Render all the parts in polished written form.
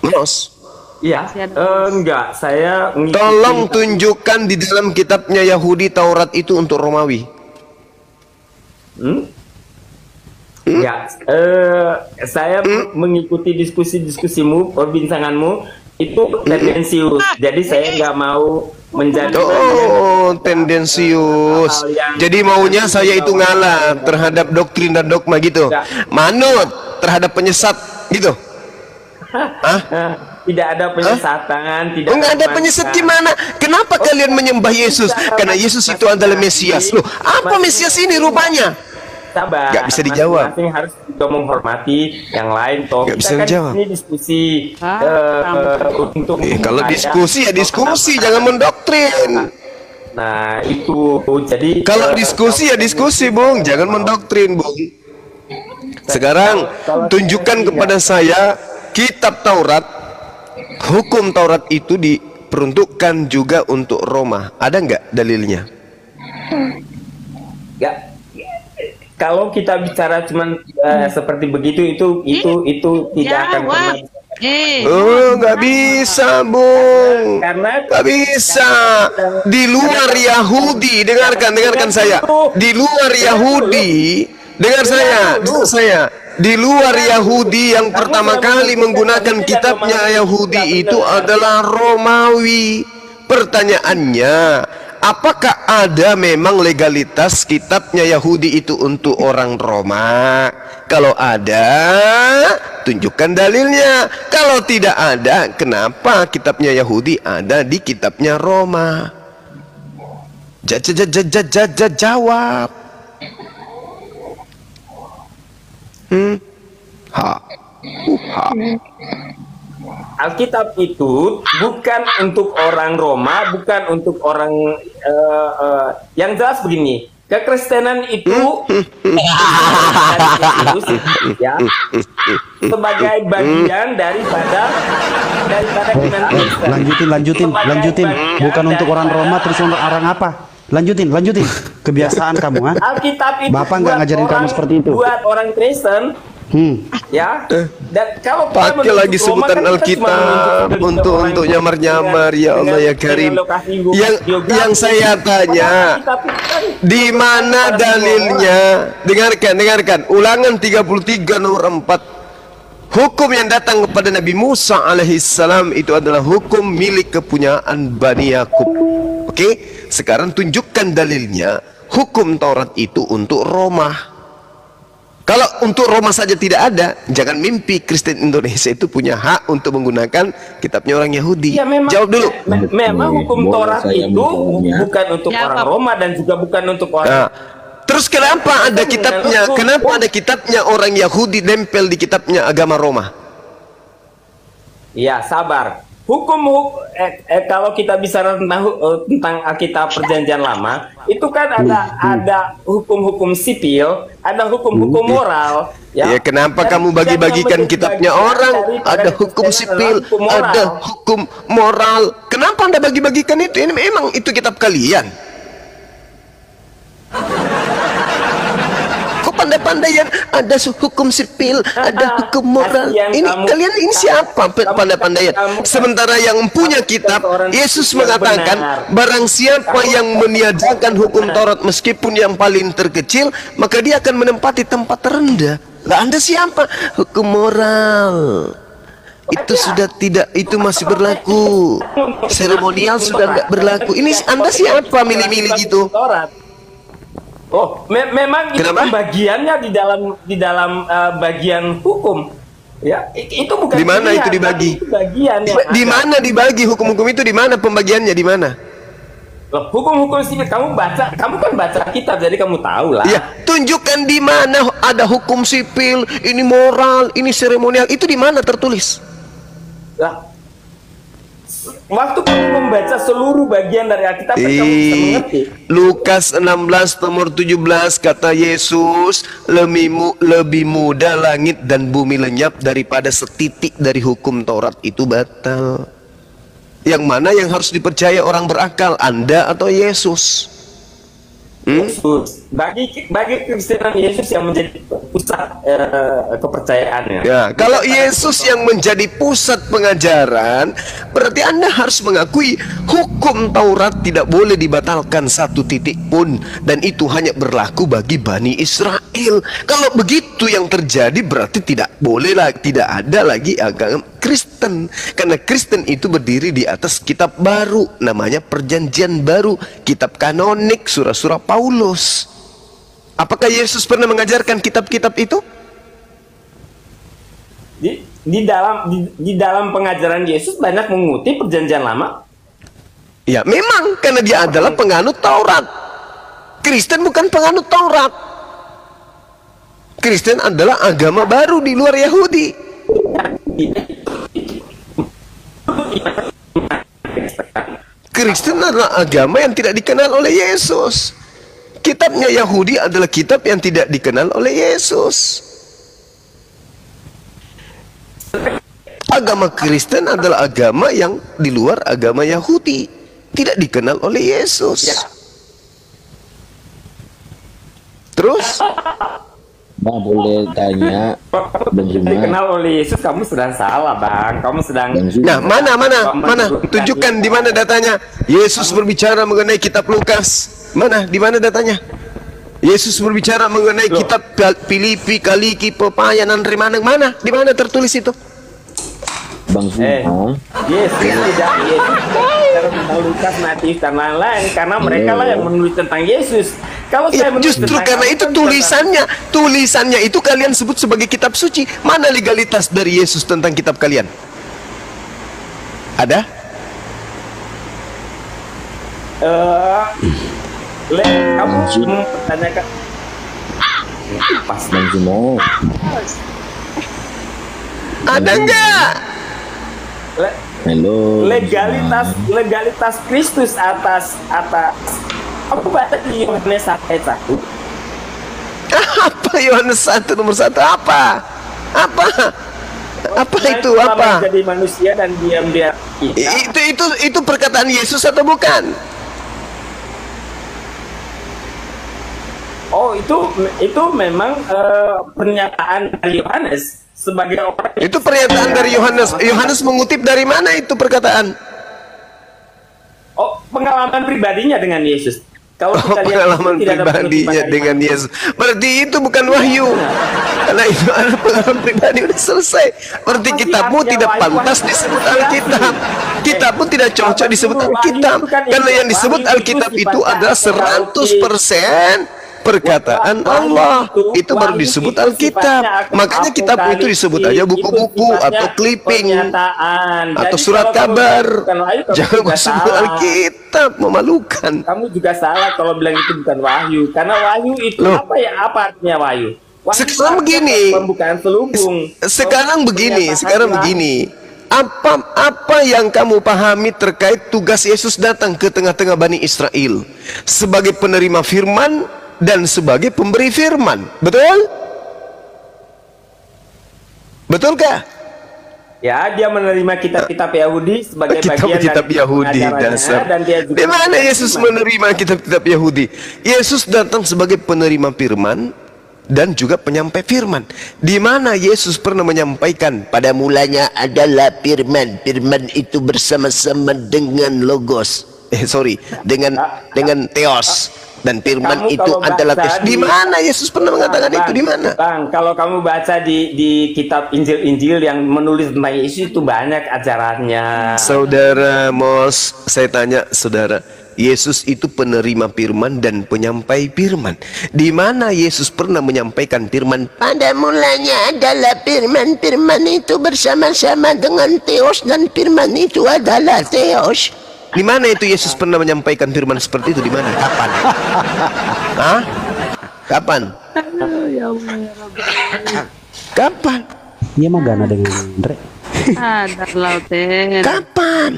Mas, Iya, enggak, saya tolong ngikutin. tunjukkan di dalam kitabnya Yahudi Taurat itu untuk Romawi. Hmm? Hmm? Ya, saya mengikuti diskusi-diskusimu, perbincanganmu itu tendensius. Jadi saya nggak mau menjadi bagian Oh, tendensius. hal-hal yang Jadi maunya nanti saya itu dibawa. ngalah terhadap doktrin dan dogma gitu. Enggak, Manut terhadap penyesat gitu. Hah? tidak ada Hah? penyesatan, tidak Enggak ada penyesat memaksa. gimana? Kenapa Oh, kalian menyembah Yesus? Karena Yesus itu adalah Mesias. Loh, apa Mesias ini rupanya? sabar, Gak bisa dijawab. masing-masing harus juga menghormati yang lain. Toh Gak kita bisa kan dijawab. ini diskusi untuk Kalau diskusi ya diskusi, jangan mendoktrin. Nah itu jadi Kalau diskusi ya diskusi, Bung, jangan mendoktrin, Bung. Sekarang tunjukkan kepada saya kitab Taurat, hukum Taurat itu diperuntukkan juga untuk Roma. Ada nggak dalilnya? ya, kalau kita bicara cuman seperti begitu itu tidak akan pernah. Oh, nggak bisa, Bung. Karena Nggak bisa. Di luar Yahudi, dengarkan saya. Di luar Yahudi, dengar saya. Di luar Yahudi yang pertama kali menggunakan kitabnya Yahudi itu adalah Romawi. Pertanyaannya, apakah ada memang legalitas kitabnya Yahudi itu untuk orang Roma? Kalau ada, tunjukkan dalilnya. Kalau tidak ada, kenapa kitabnya Yahudi ada di kitabnya Roma? Jawab. Ha. Ha. Alkitab itu bukan untuk orang Roma, bukan untuk orang yang jelas begini. Kekristenan itu ya sebagai bagian daripada iman Kristen. Lanjutin. Bukan untuk orang Roma, terus untuk orang apa? Lanjutin. Kebiasaan kamu, ha? Alkitab itu Bapak nggak buat ngajarin kamu seperti itu. Buat orang Kristen, ya. Dan kalau kita Pakai lagi menunjuk Roma, sebutan kan kita cuma Alkitab menunjuk untuk orang nyamar-nyamar, ya Allah ya Karim. Yang saya tanya, di mana dalilnya? Dengarkan. Ulangan 33 nomor 4. Hukum yang datang kepada Nabi Musa alaihissalam itu adalah hukum milik kepunyaan Bani Yakub. Oke? Sekarang tunjukkan dalilnya. Hukum Taurat itu untuk Roma. Kalau untuk Roma saja tidak ada, jangan mimpi Kristen Indonesia itu punya hak untuk menggunakan kitabnya orang Yahudi. Ya, memang, jawab dulu. Memang hukum Taurat itu bukan untuk orang Roma dan juga bukan untuk orang. Nah, terus kenapa ada kitabnya? Kenapa ada kitabnya orang Yahudi nempel di kitabnya agama Roma? Ya, sabar. Kalau kita bicara tentang Alkitab Perjanjian Lama, itu kan ada hukum-hukum sipil, ada hukum-hukum moral. Ya, kenapa kamu bagi-bagikan kitabnya orang? Ada hukum sipil, ada hukum moral. Kenapa Anda bagi-bagikan itu? Ini memang itu kitab kalian. Pandai-pandaian, ada hukum sipil, ada hukum moral. Ini kalian ini siapa pandai-pandaian? Sementara yang punya kitab, Yesus mengatakan, barang siapa yang meniadakan hukum Taurat meskipun yang paling terkecil, maka dia akan menempati tempat terendah. Lah Anda siapa? Hukum moral. Itu sudah tidak, itu masih berlaku. Seremonial sudah nggak berlaku. Ini Anda siapa milih-milih gitu? Oh, memang itu pembagiannya di dalam bagian hukum. Ya, itu bukan di mana itu dibagi? Itu bagian di mana dibagi hukum-hukum itu, di mana pembagiannya, di mana? Hukum-hukum sipil kamu kan baca kitab, jadi kamu tahu lah. Iya, tunjukkan di mana ada hukum sipil, ini moral, ini seremonial, itu di mana tertulis? Lah, waktu kamu membaca seluruh bagian dari Alkitab, kamu bisa mengerti. Lukas 16 nomor 17 kata Yesus, lebih mudah langit dan bumi lenyap daripada setitik dari hukum Taurat itu batal. Yang mana yang harus dipercaya orang berakal, Anda atau Yesus? Yesus. Bagi Kristenan Yesus yang menjadi pusat kepercayaannya. Ya, kalau Yesus yang menjadi pusat pengajaran, berarti Anda harus mengakui hukum Taurat tidak boleh dibatalkan satu titik pun, dan itu hanya berlaku bagi Bani Israel. Kalau begitu yang terjadi, berarti tidak boleh lagi, tidak ada lagi agama Kristen, karena Kristen itu berdiri di atas kitab baru, namanya Perjanjian Baru, kitab kanonik, surah-surah Paulus. Apakah Yesus pernah mengajarkan kitab-kitab itu? Di dalam pengajaran Yesus banyak mengutip Perjanjian Lama. Ya, memang karena dia adalah penganut Taurat. Kristen bukan penganut Taurat. Kristen adalah agama baru di luar Yahudi. Kristen adalah agama yang tidak dikenal oleh Yesus. Kitabnya Yahudi adalah kitab yang tidak dikenal oleh Yesus. Agama Kristen adalah agama yang di luar agama Yahudi, tidak dikenal oleh Yesus. Terus Bang, boleh tanya? Dikenal oleh Yesus, kamu sedang salah, Bang. Kamu sedang. nah, mana? Tunjukkan di mana datanya. Yesus berbicara mengenai kitab Lukas. Mana? Di mana datanya? Yesus berbicara mengenai kitab Filipi, Kaliki, Pepayanan, Remaneng. Mana? Di mana tertulis itu? Bang Zuma. Yesus tidak tentang Lukas, Matius dan lain-lain, karena mereka lah yang menulis tentang Yesus. Kalau Ya, saya menulis justru tentang karena itu tulisannya itu kalian sebut sebagai kitab suci. Mana legalitas dari Yesus tentang kitab kalian? Ada? Kamu mempertanyakan pas Bang Zuma. Ada enggak? Halo. legalitas Kristus atas aku baca di Yohanes 1:1. Apa Yohanes 1 nomor 1 apa? Apa itu apa? Jadi manusia dan diam-diam kita. Itu perkataan Yesus atau bukan? Oh, itu memang pernyataan dari Yohanes sebagai orang. Itu pernyataan dari Yohanes. Yohanes mengutip dari mana itu perkataan? Oh, pengalaman pribadinya dengan Yesus. Kalau kita lihat Pengalaman itu tidak ada pribadinya penutupan dengan dari Yesus. Berarti itu bukan wahyu. Karena itu adalah pengalaman pribadi, udah selesai. Berarti Apa sih kitabmu artinya tidak wahyu? pantas Wahyu disebut itu Alkitab. Kitabmu tidak cocok disebut Wahyu Alkitab. itu kan Karena yang disebut wahyu itu Alkitab itu sifatnya adalah 100% perkataan Wahyu Allah. Itu baru wahyu disebut itu Alkitab. sifatnya Makanya kitab itu disebut aja apokaliptik, buku-buku itu sifatnya atau clipping pernyataan. atau Jadi surat kalau kamu kabar. bukan wahyu, kamu Jangan juga masuk salah. Alkitab, memalukan. Kamu juga salah kalau bilang itu bukan wahyu, karena wahyu itu Loh. apa artinya wahyu? Wahyu Sekarang artinya begini. pembukaan selubung. Sekarang Pernyataan begini. Apa yang kamu pahami terkait tugas Yesus datang ke tengah-tengah Bani Israel sebagai penerima firman dan sebagai pemberi firman? Betul? Betulkah? Ya, dia menerima kitab-kitab Yahudi sebagai bagian Kitab-kitab dari Yahudi pengajarannya, dasar. dan dia juga Di mana menerima Yesus firman. menerima kitab-kitab Yahudi? Yesus datang sebagai penerima firman dan juga penyampai firman. Di mana Yesus pernah menyampaikan pada mulanya adalah firman. Firman itu bersama-sama dengan logos. Dengan theos. Dan firman Kamu itu kalau adalah baca theos. Di mana Yesus pernah mengatakan itu? Di mana? Bang, kalau kamu baca di kitab Injil-Injil yang menulis tentang Yesus itu banyak ajarannya. Saudara Mos, saya tanya saudara, Yesus itu penerima firman dan penyampai firman. Di mana Yesus pernah menyampaikan firman? Pada mulanya adalah firman. Firman itu bersama-sama dengan theos dan firman itu adalah theos. Di mana itu Yesus pernah menyampaikan firman seperti itu? Di mana? Kapan? Hah? Kapan? Kapan? Iya mah gana dengan Andre. Ada lauten. Kapan?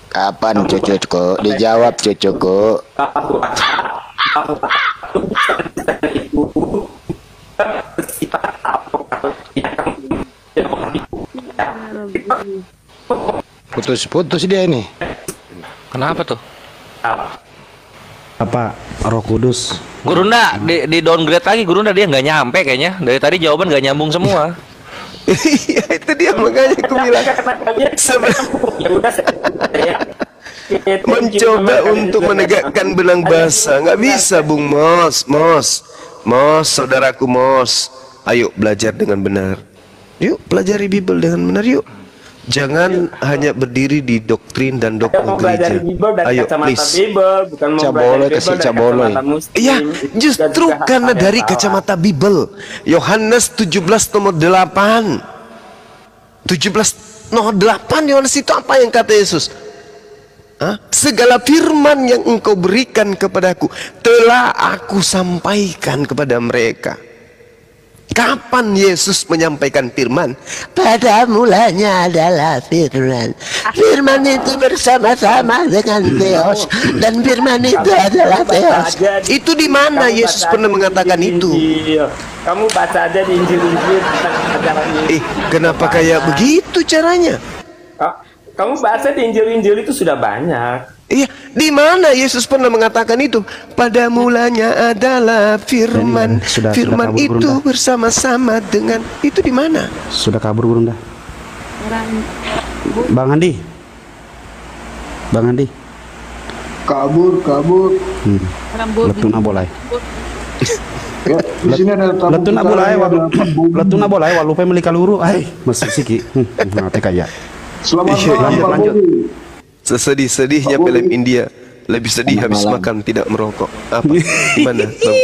Kapan cucuku? Dijawab cucuku. Putus dia ini. Kenapa tuh? Apa Roh Kudus? Gurunda di downgrade lagi, Gurunda dia nggak nyampe kayaknya. Dari tadi jawaban nggak nyambung semua. Iya itu dia makanya aku bilang Ya udah saya mencoba untuk menegakkan benang basah nggak bisa Bung Mos, saudaraku Mos, ayo belajar dengan benar, yuk pelajari Bible dengan benar yuk, jangan hanya berdiri di doktrin dan dogma gereja. Ayo please. Bible, bukan mau Cabolo kasih cabolo. Iya, justru karena dari kacamata Bible. Yohanes 17 nomor 8. 17 nomor 8 Yohanes itu apa yang kata Yesus? Hah? Segala firman yang engkau berikan kepadaku telah aku sampaikan kepada mereka. Kapan Yesus menyampaikan firman? Pada mulanya adalah firman. Firman itu bersama-sama dengan Theos, dan firman itu adalah Theos. Itu di mana Yesus pernah mengatakan itu? Kamu baca aja di Injil-Injil tentang ajaran ini. Kenapa kayak begitu caranya? Kamu baca di Injil-Injil itu sudah banyak. Iya, di mana Yesus pernah mengatakan itu? Pada mulanya adalah firman. Firman kabur, itu Gurunda. bersama-sama dengan itu di mana? Sudah kabur Gurunda. Orang Bang Andi. Kabur. orang bobi. Letuna boleh. Ya, di sini ada tamu Letuna kita boleh. yang ada Letuna boleh. Walupa melika luru. Ay, masih siki. Nanti kaya. Selamat Iya, malam Pak lanjut. Bobi. Sesedih-sedihnya film India lebih sedih habis makan tidak merokok. Apa? Gimana? Bang?